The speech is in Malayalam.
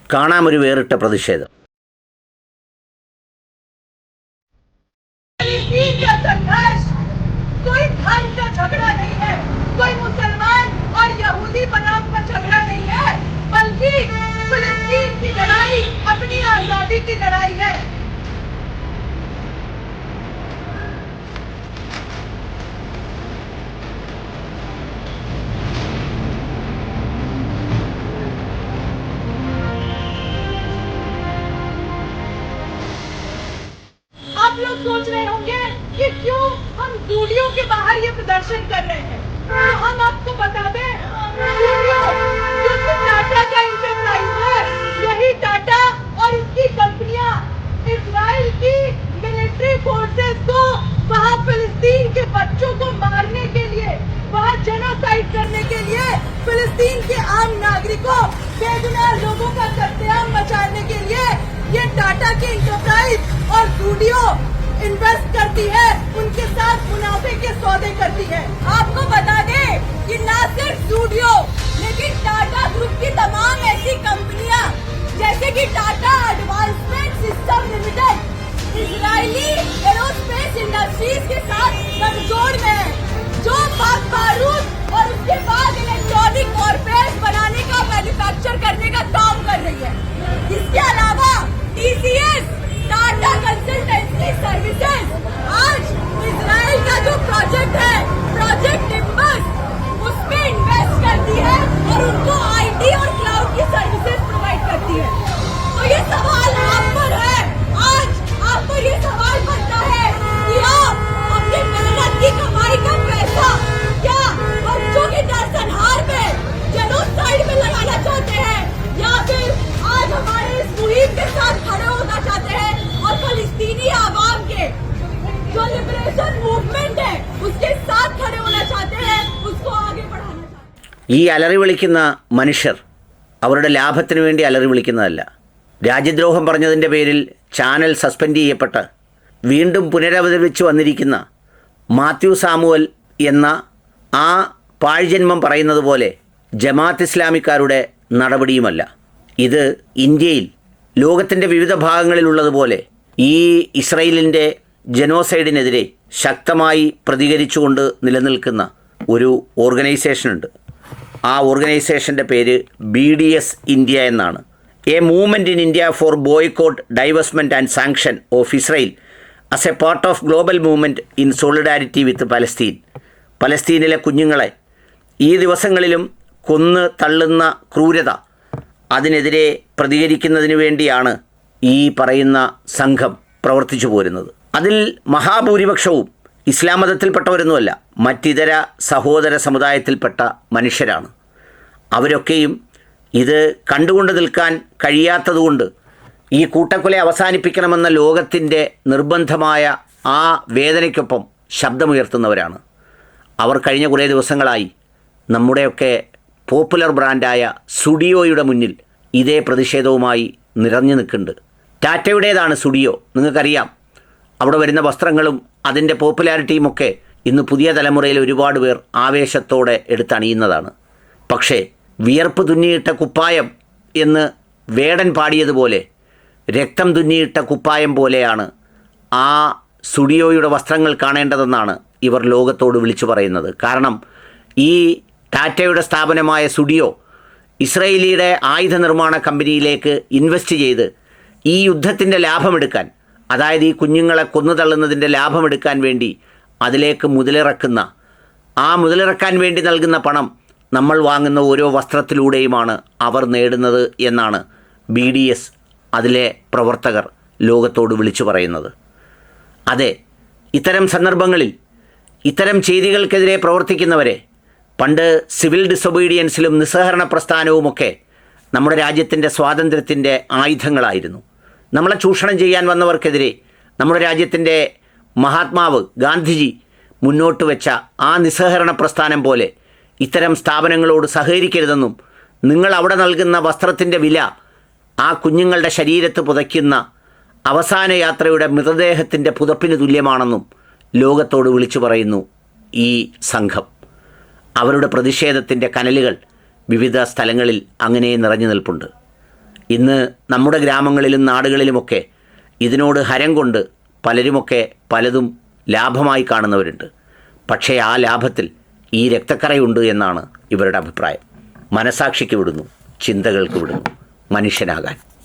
കാണാമൊരു വേറിട്ട പ്രതിഷേധം. कोई धर्म का झगड़ा नहीं है, कोई मुसलमान और यहूदी बनाम का झगड़ा नहीं है, बल्कि फिलिस्तीन की लड़ाई अपनी आजादी की लड़ाई है। आप लोग सोच रहे होंगे कि क्यों हम स्टूडियो के बाहर ये प्रदर्शन कर रहे हैं, तो हम आपको बता दें, स्टूडियो जो टाटा का इंटरप्राइज है, यही टाटा और इसकी कंपनियां इजराइल की मिलिट्री फोर्सेस को वहां फिलिस्तीन के बच्चों को मारने के लिए, वहां जेनोसाइड करने के लिए, फिलिस्तीन के आम नागरिकों, बेगुनाह लोगों का कत्लेआम मचाने के लिए ये टाटा की इंटरप्राइज और स्टूडियो इन्वेस्ट करती है, उनके साथ मुनाफे के सौदे करती है। आपको बता दें कि ना सिर्फ स्टूडियो लेकिन टाटा ग्रुप की तमाम ऐसी कंपनियां जैसे कि Tata advancement system limited Israeli aerospace industries के साथ गठजोड़ में है, जो पाक बारूद और उसके बाद इलेक्ट्रॉनिक वॉरपेयर बनाने का मैन्युफैक्चर करने का काम कर रही है। इसके अलावा TCS टाटा कंसल्टेंसी सर्विसेज आज इजराइल का जो प्रोजेक्ट है, प्रोजेक्ट टिम्बर्स, उसमें इन्वेस्ट करती है और उनको IT और क्लाउड की सर्विसेज प्रोवाइड करती है। तो ये सवाल आप पर है, आज आप पर ये सवाल बनता है कि आप अपनी मेहनत की कमाई का पैसा क्या बच्चों की नरसंहार में, जेनोसाइड में लगाना चाहते हैं, या फिर आज हमारे इस मुहिम के साथ खड़े होना चाहते हैं और फलस्तीनी आवाम के जो लिबरेशन मूवमेंट है उसके साथ खड़े होना चाहते हैं, उसको आगे बढ़ाना चाहते हैं। ഈ അലറി വിളിക്കുന്ന മനുഷ്യർ അവരുടെ ലാഭത്തിന് വേണ്ടി അലറി വിളിക്കുന്നതല്ല. രാജ്യദ്രോഹം പറഞ്ഞതിൻ്റെ പേരിൽ ചാനൽ സസ്പെൻഡ് ചെയ്യപ്പെട്ട് വീണ്ടും പുനരവതരിപ്പിച്ച് വന്നിരിക്കുന്ന മാത്യു സാമുവൽ എന്ന ആ പാഴ്ജന്മം പറയുന്നത് പോലെ ജമാഅത്ത് ഇസ്ലാമിക്കാരുടെ നടപടിയുമല്ല. ഇത് ഇന്ത്യയിൽ ലോകത്തിൻ്റെ വിവിധ ഭാഗങ്ങളിലുള്ളതുപോലെ ഈ ഇസ്രയേലിൻ്റെ ജനോസൈഡിനെതിരെ ശക്തമായി പ്രതികരിച്ചുകൊണ്ട് നിലനിൽക്കുന്ന ഒരു ഓർഗനൈസേഷനുണ്ട്. ആ ഓർഗനൈസേഷൻ്റെ പേര് BDS ഇന്ത്യ എന്നാണ്. A movement in India for boycott, divestment and sanction of Israel as a part of global movement in solidarity with Palestine. പലസ്തീനിലെ കുഞ്ഞുങ്ങളെ ഈ ദിവസങ്ങളിലും കൊന്ന് തള്ളുന്ന ക്രൂരത, അതിനെതിരെ പ്രതികരിക്കുന്നതിന് വേണ്ടിയാണ് ഈ പറയുന്ന സംഘം പ്രവർത്തിച്ചു പോരുന്നത്. അതിൽ മഹാഭൂരിപക്ഷവും ഇസ്ലാം മതത്തിൽപ്പെട്ടവരൊന്നുമല്ല, മറ്റിതര സഹോദര സമുദായത്തിൽപ്പെട്ട മനുഷ്യരാണ്. അവരൊക്കെയും ഇത് കണ്ടുകൊണ്ട് നിൽക്കാൻ കഴിയാത്തതുകൊണ്ട് ഈ കൂട്ടക്കൊല അവസാനിപ്പിക്കണമെന്ന ലോകത്തിൻ്റെ നിർബന്ധമായ ആ വേദനയ്ക്കൊപ്പം ശബ്ദമുയർത്തുന്നവരാണ്. അവർ കഴിഞ്ഞ കുറേ ദിവസങ്ങളായി നമ്മുടെയൊക്കെ പോപ്പുലർ ബ്രാൻഡായ സ്റ്റുഡിയോയുടെ മുന്നിൽ ഇതേ പ്രതിഷേധവുമായി നിറഞ്ഞു നിൽക്കുന്നുണ്ട്. ടാറ്റയുടേതാണ് സ്റ്റുഡിയോ, നിങ്ങൾക്കറിയാം. അവിടെ വരുന്ന വസ്ത്രങ്ങളും അതിൻ്റെ പോപ്പുലാരിറ്റിയുമൊക്കെ ഇന്ന് പുതിയ തലമുറയിൽ ഒരുപാട് പേർ ആവേശത്തോടെ എടുത്തണിയുന്നതാണ്. പക്ഷേ വിയർപ്പ് തുന്നിയിട്ട കുപ്പായം എന്ന് വേടൻ പാടിയതുപോലെ രക്തം തുന്നിയിട്ട കുപ്പായം പോലെയാണ് ആ സ്റ്റുഡിയോയുടെ വസ്ത്രങ്ങൾ കാണേണ്ടതെന്നാണ് ഇവർ ലോകത്തോട് വിളിച്ചു പറയുന്നത്. കാരണം ഈ ടാറ്റയുടെ സ്ഥാപനമായ സ്റ്റുഡിയോ ഇസ്രയേലിയുടെ ആയുധ നിർമ്മാണ കമ്പനിയിലേക്ക് ഇൻവെസ്റ്റ് ചെയ്ത് ഈ യുദ്ധത്തിൻ്റെ ലാഭമെടുക്കാൻ, അതായത് ഈ കുഞ്ഞുങ്ങളെ കൊന്നുതള്ളുന്നതിൻ്റെ ലാഭമെടുക്കാൻ വേണ്ടി അതിലേക്ക് മുതലിറക്കുന്ന, ആ മുതലിറക്കാൻ വേണ്ടി നൽകുന്ന പണം നമ്മൾ വാങ്ങുന്ന ഓരോ വസ്ത്രത്തിലൂടെയുമാണ് അവർ നേടുന്നത് എന്നാണ് BDS അതിലെ പ്രവർത്തകർ ലോകത്തോട് വിളിച്ചു പറയുന്നത്. അതെ, ഇത്തരം സന്ദർഭങ്ങളിൽ ഇത്തരം ചെയ്തികൾക്കെതിരെ പ്രവർത്തിക്കുന്നവരെ പണ്ട് സിവിൽ ഡിസൊബീഡിയൻസിലും നിസ്സഹകരണ പ്രസ്ഥാനവുമൊക്കെ നമ്മുടെ രാജ്യത്തിൻ്റെ സ്വാതന്ത്ര്യത്തിൻ്റെ ആയുധങ്ങളായിരുന്നു. നമ്മളെ ചൂഷണം ചെയ്യാൻ വന്നവർക്കെതിരെ നമ്മുടെ രാജ്യത്തിൻ്റെ മഹാത്മാവ് ഗാന്ധിജി മുന്നോട്ട് വെച്ച ആ നിസ്സഹകരണ പ്രസ്ഥാനം പോലെ ഇത്തരം സ്ഥാപനങ്ങളോട് സഹകരിക്കരുതെന്നും, നിങ്ങൾ അവിടെ നൽകുന്ന വസ്ത്രത്തിൻ്റെ വില ആ കുഞ്ഞുങ്ങളുടെ ശരീരത്ത് പുതയ്ക്കുന്ന അവസാന യാത്രയുടെ മൃതദേഹത്തിൻ്റെ പുതപ്പിന് തുല്യമാണെന്നും ലോകത്തോട് വിളിച്ചു പറയുന്നു ഈ സംഘം. അവരുടെ പ്രതിഷേധത്തിൻ്റെ കനലുകൾ വിവിധ സ്ഥലങ്ങളിൽ അങ്ങനെ നിറഞ്ഞു നിൽപ്പുണ്ട്. ഇന്ന് നമ്മുടെ ഗ്രാമങ്ങളിലും നാടുകളിലുമൊക്കെ ഇതിനോട് ഹരം കൊണ്ട് പലരുമൊക്കെ പലതും ലാഭമായി കാണുന്നവരുണ്ട്. പക്ഷേ ആ ലാഭത്തിൽ ഈ രക്തക്കറയുണ്ട് എന്നാണ് ഇവരുടെ അഭിപ്രായം. മനസാക്ഷിക്ക് വിടുന്നു, ചിന്തകൾക്ക് വിടുന്നു, മനുഷ്യനാകാൻ.